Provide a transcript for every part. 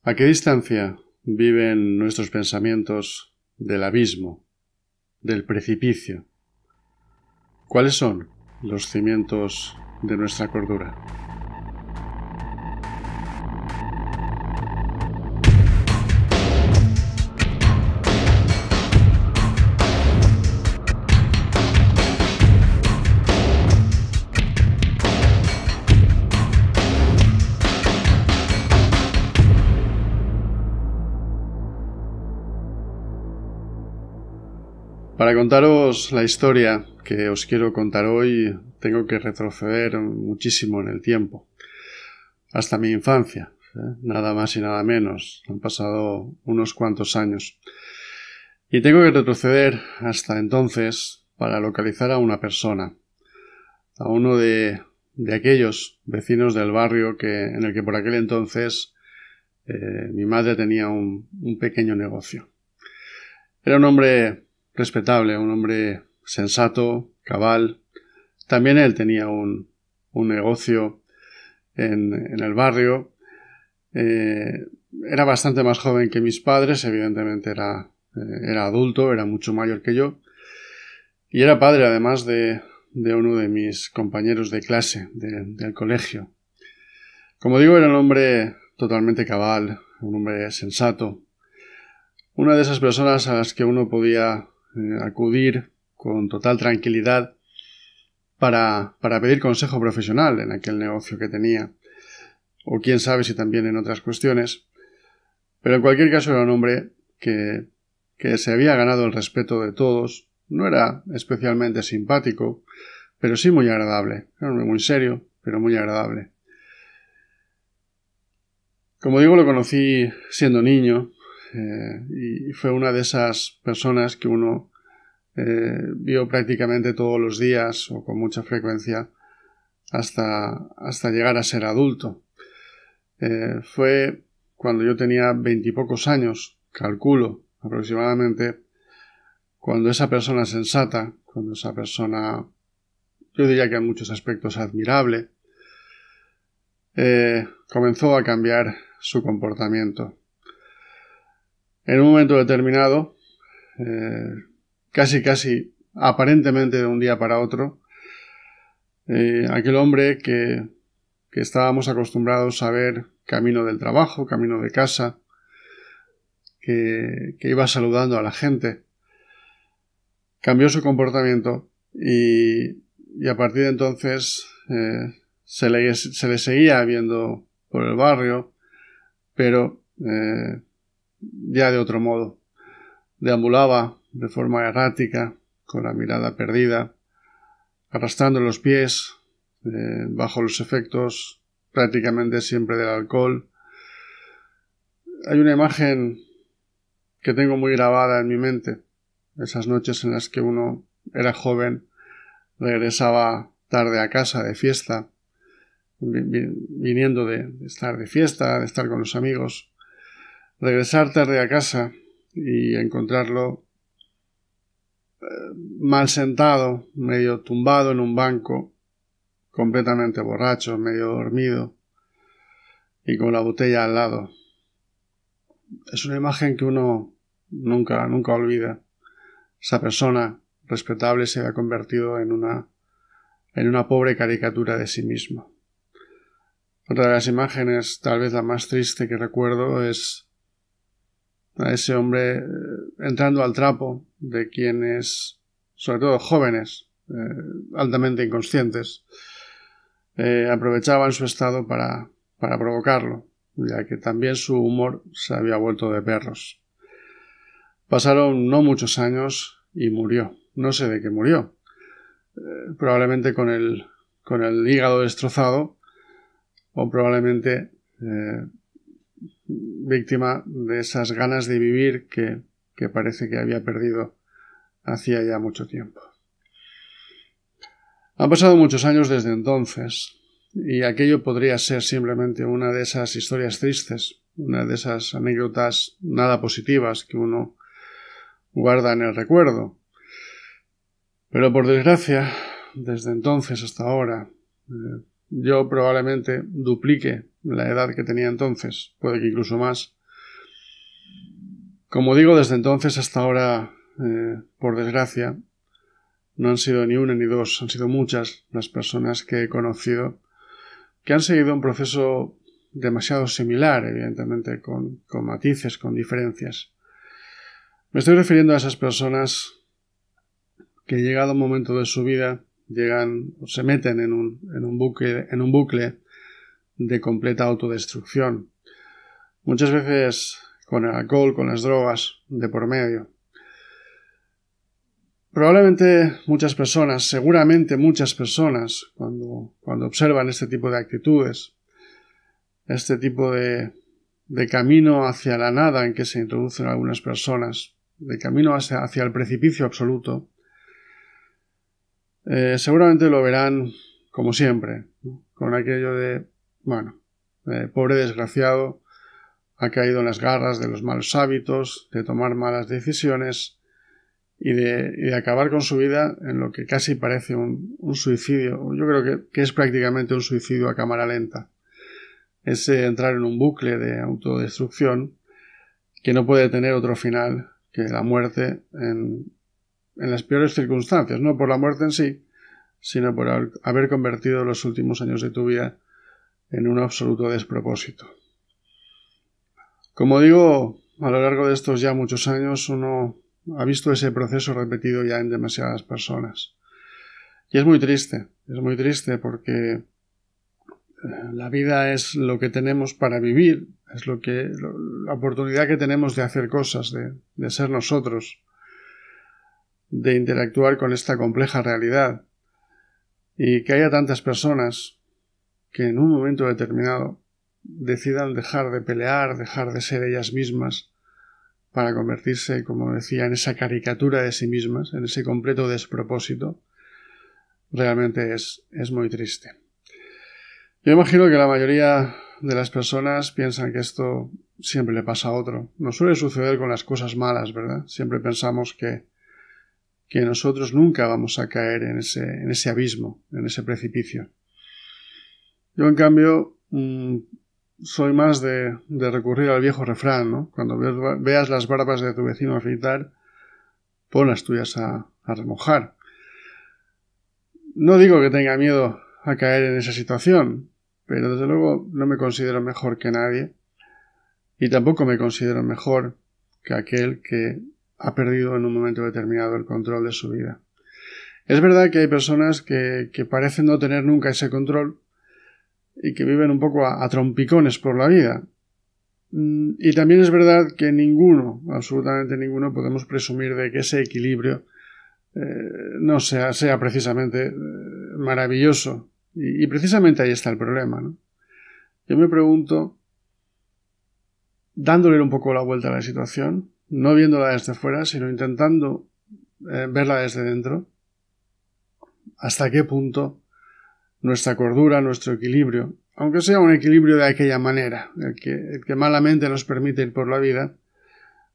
¿A qué distancia viven nuestros pensamientos del abismo, del precipicio? ¿Cuáles son los cimientos de nuestra cordura? Para contaros la historia que os quiero contar hoy, tengo que retroceder muchísimo en el tiempo, hasta mi infancia, nada más y nada menos. Han pasado unos cuantos años. Y tengo que retroceder hasta entonces para localizar a una persona, a uno de aquellos vecinos del barrio en el que por aquel entonces mi madre tenía un pequeño negocio. Era un hombre respetable, un hombre sensato, cabal. También él tenía un negocio en el barrio. Era bastante más joven que mis padres, evidentemente era adulto, era mucho mayor que yo. Y era padre, además, de uno de mis compañeros de clase del colegio. Como digo, era un hombre totalmente cabal, un hombre sensato. Una de esas personas a las que uno podía acudir con total tranquilidad para pedir consejo profesional en aquel negocio que tenía, o quién sabe si también en otras cuestiones, pero en cualquier caso era un hombre que se había ganado el respeto de todos. No era especialmente simpático, pero sí muy agradable. Era un hombre muy serio, pero muy agradable. Como digo, lo conocí siendo niño, y fue una de esas personas que uno vio prácticamente todos los días o con mucha frecuencia hasta llegar a ser adulto. Fue cuando yo tenía 20 y pocos años, calculo aproximadamente, cuando esa persona sensata, cuando esa persona, yo diría que en muchos aspectos admirable, comenzó a cambiar su comportamiento. En un momento determinado, casi aparentemente de un día para otro, aquel hombre que estábamos acostumbrados a ver camino del trabajo, camino de casa, que iba saludando a la gente, cambió su comportamiento y a partir de entonces se le seguía viendo por el barrio, pero ya de otro modo. Deambulaba de forma errática, con la mirada perdida, arrastrando los pies, bajo los efectos prácticamente siempre del alcohol. Hay una imagen que tengo muy grabada en mi mente, esas noches en las que uno era joven, regresaba tarde a casa de fiesta, viniendo de estar de fiesta, de estar con los amigos, regresar tarde a casa y encontrarlo mal sentado, medio tumbado en un banco, completamente borracho, medio dormido y con la botella al lado. Es una imagen que uno nunca olvida. Esa persona respetable se había convertido en una pobre caricatura de sí mismo. Otra de las imágenes, tal vez la más triste que recuerdo, es a ese hombre entrando al trapo de quienes, sobre todo jóvenes, altamente inconscientes, aprovechaban su estado para provocarlo, ya que también su humor se había vuelto de perros. Pasaron no muchos años y murió. No sé de qué murió. Probablemente con el hígado destrozado o probablemente víctima de esas ganas de vivir que parece que había perdido hacía ya mucho tiempo. Han pasado muchos años desde entonces y aquello podría ser simplemente una de esas historias tristes, una de esas anécdotas nada positivas que uno guarda en el recuerdo. Pero por desgracia, desde entonces hasta ahora, yo probablemente duplique la edad que tenía entonces, puede que incluso más. Como digo, desde entonces hasta ahora, por desgracia, no han sido ni una ni dos, han sido muchas las personas que he conocido que han seguido un proceso demasiado similar, evidentemente, con matices, con diferencias. Me estoy refiriendo a esas personas que, llegado un momento de su vida, llegan o se meten en un bucle de completa autodestrucción. Muchas veces con el alcohol, con las drogas de por medio. Probablemente muchas personas, seguramente muchas personas, cuando observan este tipo de actitudes, este tipo de camino hacia la nada en que se introducen algunas personas, de camino hacia el precipicio absoluto, seguramente lo verán como siempre, ¿no? Con aquello de, pobre desgraciado, ha caído en las garras de los malos hábitos, de tomar malas decisiones y de acabar con su vida en lo que casi parece un suicidio. Yo creo que es prácticamente un suicidio a cámara lenta. Es entrar en un bucle de autodestrucción que no puede tener otro final que la muerte en las peores circunstancias, no por la muerte en sí, sino por haber convertido los últimos años de tu vida en un absoluto despropósito. Como digo, a lo largo de estos ya muchos años uno ha visto ese proceso repetido ya en demasiadas personas. Y es muy triste porque la vida es lo que tenemos para vivir, es la oportunidad que tenemos de hacer cosas, de ser nosotros, de interactuar con esta compleja realidad. Y que haya tantas personas que en un momento determinado decidan dejar de pelear, dejar de ser ellas mismas, para convertirse, como decía, en esa caricatura de sí mismas, en ese completo despropósito, realmente es muy triste. Yo imagino que la mayoría de las personas piensan que esto siempre le pasa a otro. Nos suele suceder con las cosas malas, ¿verdad? Siempre pensamos que nosotros nunca vamos a caer en ese abismo, en ese precipicio. Yo, en cambio, soy más de recurrir al viejo refrán, ¿no? Cuando veas las barbas de tu vecino afeitar, pon las tuyas a remojar. No digo que tenga miedo a caer en esa situación, pero desde luego no me considero mejor que nadie y tampoco me considero mejor que aquel que ha perdido en un momento determinado el control de su vida. Es verdad que hay personas que parecen no tener nunca ese control y que viven un poco a trompicones por la vida. Y también es verdad que absolutamente ninguno, podemos presumir de que ese equilibrio no sea precisamente maravilloso. Y precisamente ahí está el problema, ¿no? Yo me pregunto, dándole un poco la vuelta a la situación, no viéndola desde fuera, sino intentando verla desde dentro, hasta qué punto nuestra cordura, nuestro equilibrio, aunque sea un equilibrio de aquella manera, el que malamente nos permite ir por la vida,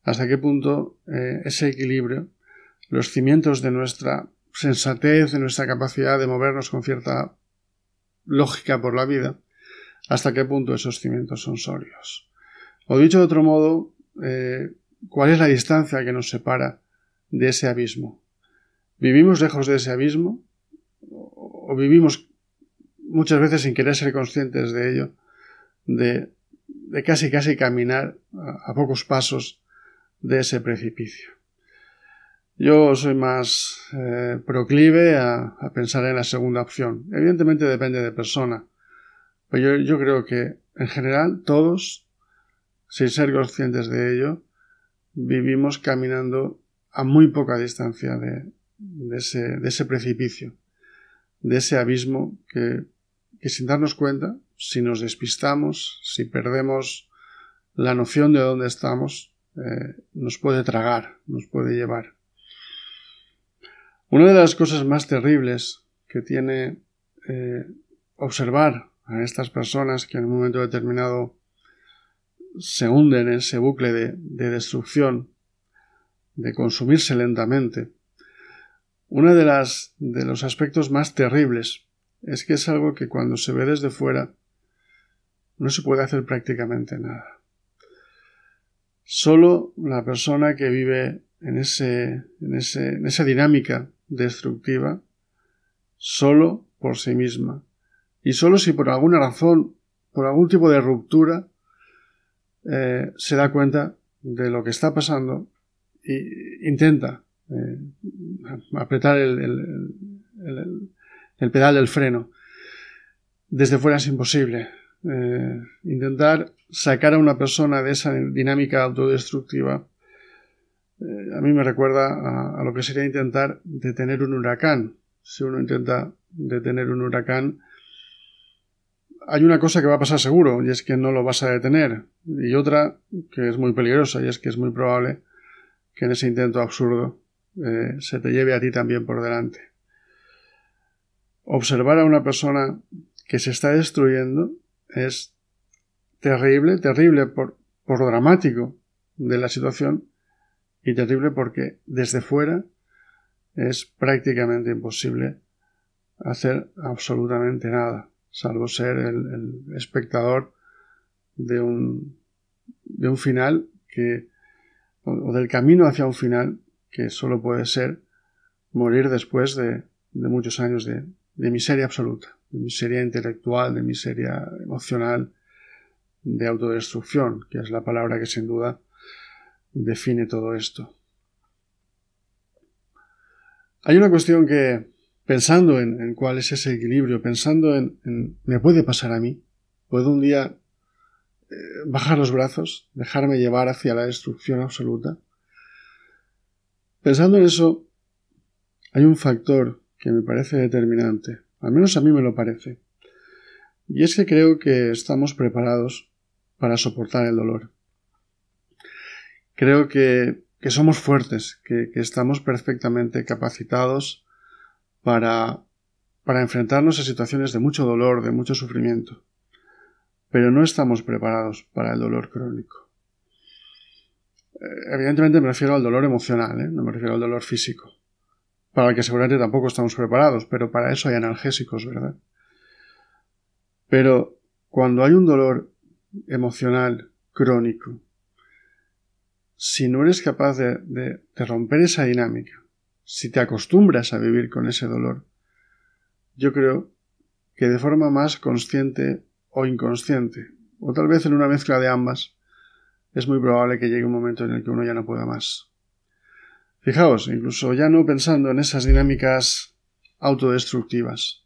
hasta qué punto ese equilibrio, los cimientos de nuestra sensatez, de nuestra capacidad de movernos con cierta lógica por la vida, hasta qué punto esos cimientos son sólidos. O dicho de otro modo, ¿cuál es la distancia que nos separa de ese abismo? ¿Vivimos lejos de ese abismo? ¿O vivimos muchas veces sin querer ser conscientes de ello, de casi caminar a pocos pasos de ese precipicio? Yo soy más proclive a pensar en la segunda opción. Evidentemente depende de persona, pero yo creo que en general todos, sin ser conscientes de ello, vivimos caminando a muy poca distancia de ese precipicio, de ese abismo que sin darnos cuenta, si nos despistamos, si perdemos la noción de dónde estamos, nos puede tragar, nos puede llevar. Una de las cosas más terribles que tiene observar a estas personas que en un momento determinado se hunden en ese bucle de destrucción, de consumirse lentamente, uno de los aspectos más terribles es que es algo que cuando se ve desde fuera no se puede hacer prácticamente nada. Solo la persona que vive en esa dinámica destructiva, solo por sí misma, y solo si por alguna razón, por algún tipo de ruptura, se da cuenta de lo que está pasando e intenta apretar el pedal del freno. Desde fuera es imposible. Intentar sacar a una persona de esa dinámica autodestructiva a mí me recuerda a lo que sería intentar detener un huracán. Si uno intenta detener un huracán, hay una cosa que va a pasar seguro, y es que no lo vas a detener, y otra que es muy peligrosa, y es que es muy probable que en ese intento absurdo se te lleve a ti también por delante. Observar a una persona que se está destruyendo es terrible, terrible por lo dramático de la situación y terrible porque desde fuera es prácticamente imposible hacer absolutamente nada, salvo ser el espectador de un final o del camino hacia un final que solo puede ser morir después de muchos años de miseria absoluta, de miseria intelectual, de miseria emocional, de autodestrucción, que es la palabra que sin duda define todo esto. Hay una cuestión que, pensando en cuál es ese equilibrio, pensando en ¿me puede pasar a mí? ¿Puedo un día bajar los brazos, dejarme llevar hacia la destrucción absoluta? Pensando en eso, hay un factor que me parece determinante, al menos a mí me lo parece, y es que creo que estamos preparados para soportar el dolor. Creo que somos fuertes, que estamos perfectamente capacitados para enfrentarnos a situaciones de mucho dolor, de mucho sufrimiento, pero no estamos preparados para el dolor crónico. Evidentemente me refiero al dolor emocional, no me refiero al dolor físico, para el que seguramente tampoco estamos preparados, pero para eso hay analgésicos, ¿verdad? Pero cuando hay un dolor emocional crónico, si no eres capaz de romper esa dinámica, si te acostumbras a vivir con ese dolor, yo creo que de forma más consciente o inconsciente, o tal vez en una mezcla de ambas, es muy probable que llegue un momento en el que uno ya no pueda más. Fijaos, incluso ya no pensando en esas dinámicas autodestructivas.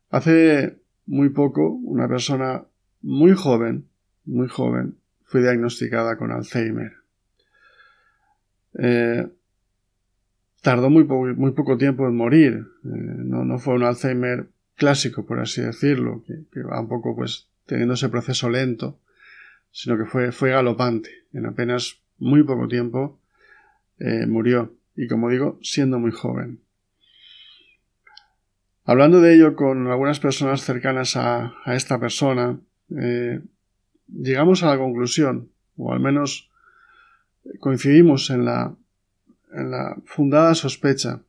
Hace muy poco, una persona muy joven, fue diagnosticada con Alzheimer. Tardó muy poco tiempo en morir. No fue un Alzheimer clásico, por así decirlo, que va un poco pues teniendo ese proceso lento, sino que fue galopante. En apenas muy poco tiempo murió, y como digo, siendo muy joven. Hablando de ello con algunas personas cercanas a esta persona, llegamos a la conclusión, o al menos coincidimos en la fundada sospecha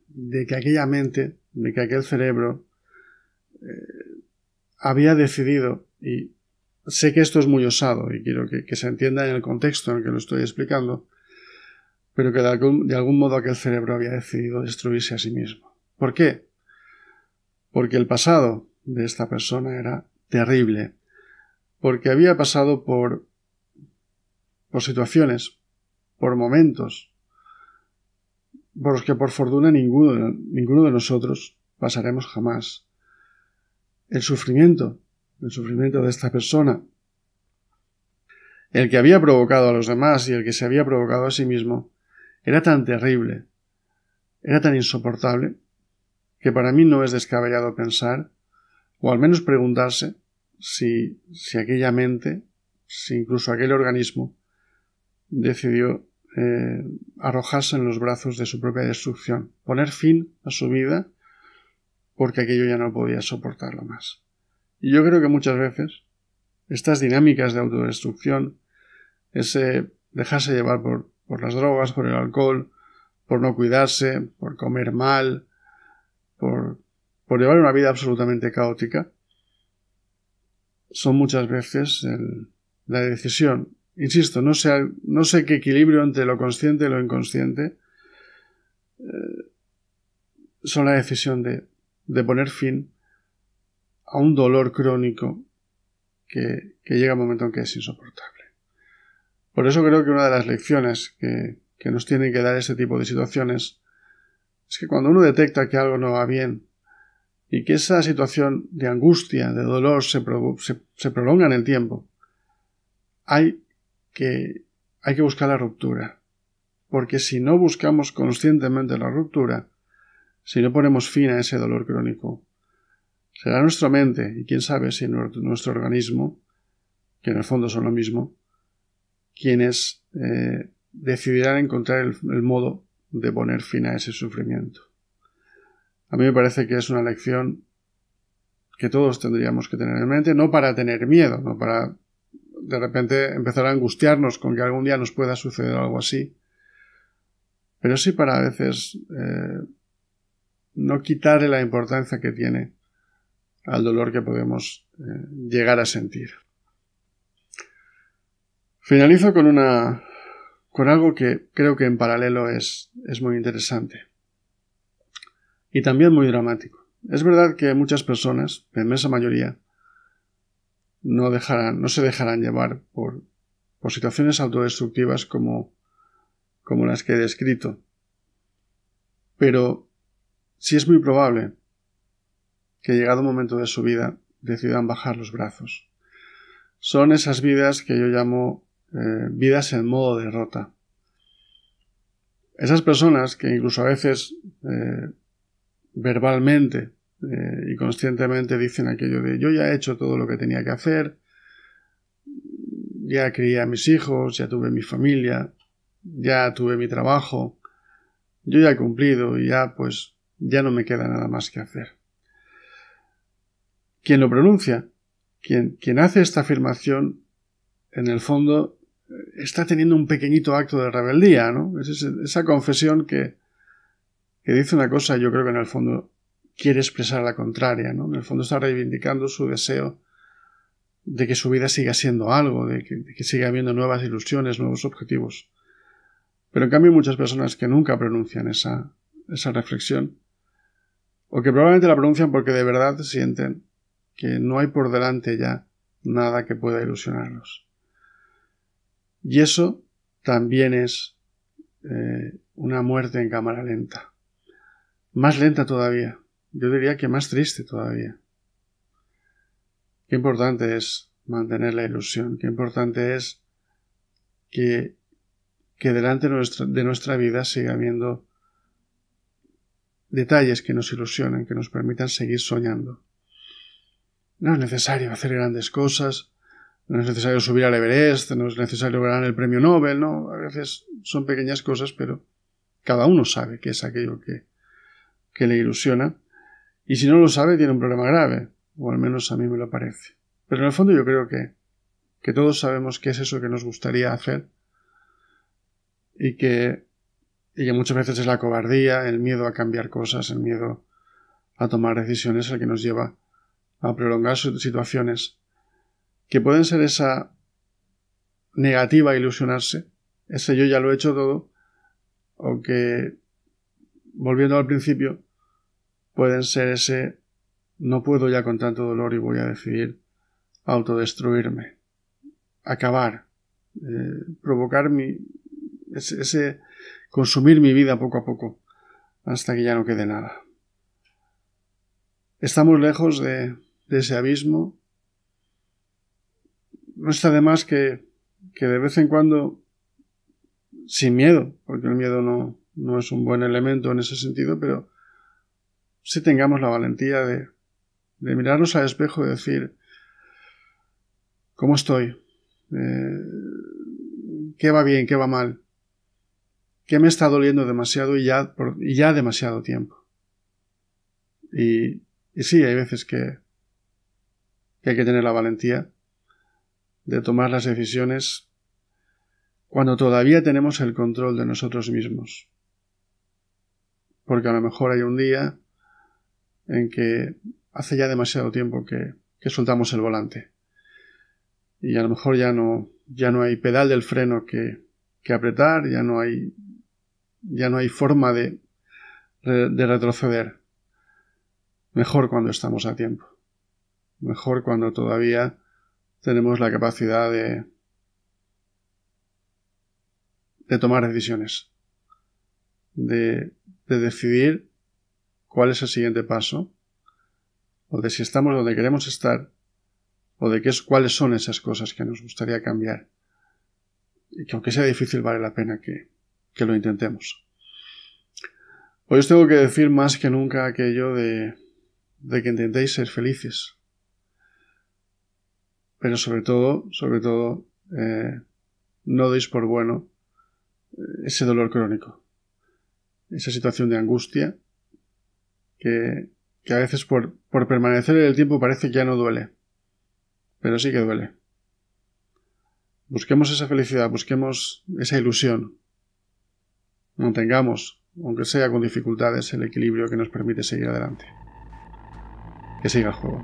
de que aquella mente, de que aquel cerebro había decidido, y sé que esto es muy osado y quiero que se entienda en el contexto en el que lo estoy explicando, pero que de algún modo aquel cerebro había decidido destruirse a sí mismo. ¿Por qué? Porque el pasado de esta persona era terrible, porque había pasado por situaciones, por momentos, por los que por fortuna ninguno de nosotros pasaremos jamás. El sufrimiento de esta persona, el que había provocado a los demás y el que se había provocado a sí mismo, era tan terrible, era tan insoportable, que para mí no es descabellado pensar, o al menos preguntarse, si aquella mente, si incluso aquel organismo, decidió arrojarse en los brazos de su propia destrucción, poner fin a su vida porque aquello ya no podía soportarlo más. Y yo creo que muchas veces estas dinámicas de autodestrucción, ese dejarse llevar por las drogas, por el alcohol, por no cuidarse, por comer mal, por por llevar una vida absolutamente caótica, son muchas veces la decisión. Insisto, no sé qué equilibrio entre lo consciente y lo inconsciente son la decisión de poner fin a un dolor crónico que llega un momento en que es insoportable. Por eso creo que una de las lecciones que nos tienen que dar este tipo de situaciones es que cuando uno detecta que algo no va bien y que esa situación de angustia, de dolor se prolonga en el tiempo, hay que buscar la ruptura. Porque si no buscamos conscientemente la ruptura, si no ponemos fin a ese dolor crónico, será nuestra mente, y quién sabe si nuestro organismo, que en el fondo son lo mismo, quienes decidirán encontrar el modo de poner fin a ese sufrimiento. A mí me parece que es una lección que todos tendríamos que tener en mente, no para tener miedo, no para de repente empezar a angustiarnos con que algún día nos pueda suceder algo así, pero sí para a veces no quitarle la importancia que tiene al dolor que podemos llegar a sentir. Finalizo con algo que creo que en paralelo es muy interesante y también muy dramático. Es verdad que muchas personas, la inmensa mayoría, no se dejarán llevar por situaciones autodestructivas como las que he descrito. Pero sí es muy probable que llegado un momento de su vida decidan bajar los brazos. Son esas vidas que yo llamo vidas en modo derrota. Esas personas que incluso a veces verbalmente y conscientemente dicen aquello de yo ya he hecho todo lo que tenía que hacer, ya crié a mis hijos, ya tuve mi familia, ya tuve mi trabajo, yo ya he cumplido y ya no me queda nada más que hacer. Quien lo pronuncia, quien hace esta afirmación, en el fondo está teniendo un pequeñito acto de rebeldía, ¿no? Es esa confesión que dice una cosa y yo creo que en el fondo quiere expresar la contraria, ¿no? En el fondo está reivindicando su deseo de que su vida siga siendo algo, de que siga habiendo nuevas ilusiones, nuevos objetivos. Pero en cambio hay muchas personas que nunca pronuncian esa reflexión, o que probablemente la pronuncian porque de verdad sienten que no hay por delante ya nada que pueda ilusionarlos. Y eso también es una muerte en cámara lenta. Más lenta todavía. Yo diría que más triste todavía. Qué importante es mantener la ilusión. Qué importante es que delante de nuestra vida siga habiendo detalles que nos ilusionen, que nos permitan seguir soñando. No es necesario hacer grandes cosas, no es necesario subir al Everest, no es necesario ganar el premio Nobel, ¿no? A veces son pequeñas cosas, pero cada uno sabe qué es aquello que le ilusiona. Y si no lo sabe, tiene un problema grave, o al menos a mí me lo parece. Pero en el fondo yo creo que todos sabemos qué es eso que nos gustaría hacer y que muchas veces es la cobardía, el miedo a cambiar cosas, el miedo a tomar decisiones el que nos lleva a prolongar situaciones que pueden ser esa negativa a ilusionarse, ese yo ya lo he hecho todo, o que, volviendo al principio, pueden ser ese no puedo ya con tanto dolor y voy a decidir autodestruirme, acabar, provocar ese consumir mi vida poco a poco hasta que ya no quede nada. Estamos lejos de ese abismo. No está de más que de vez en cuando, sin miedo, porque el miedo no es un buen elemento en ese sentido, pero sí tengamos la valentía de mirarnos al espejo y decir ¿cómo estoy? ¿Qué va bien? ¿Qué va mal? ¿Qué me está doliendo demasiado y ya demasiado tiempo? Y sí, hay veces que hay que tener la valentía de tomar las decisiones cuando todavía tenemos el control de nosotros mismos. Porque a lo mejor hay un día en que hace ya demasiado tiempo que soltamos el volante. Y a lo mejor ya no hay pedal del freno que apretar, ya no hay forma de retroceder. Mejor cuando estamos a tiempo. Mejor cuando todavía tenemos la capacidad de tomar decisiones. De decidir cuál es el siguiente paso. O de si estamos donde queremos estar. O de cuáles son esas cosas que nos gustaría cambiar. Y que aunque sea difícil vale la pena que lo intentemos. Hoy os tengo que decir más que nunca aquello de que intentéis ser felices. Pero sobre todo, no deis por bueno ese dolor crónico. Esa situación de angustia que a veces por permanecer en el tiempo parece que ya no duele. Pero sí que duele. Busquemos esa felicidad, busquemos esa ilusión. Mantengamos, aunque sea con dificultades, el equilibrio que nos permite seguir adelante. Que siga el juego.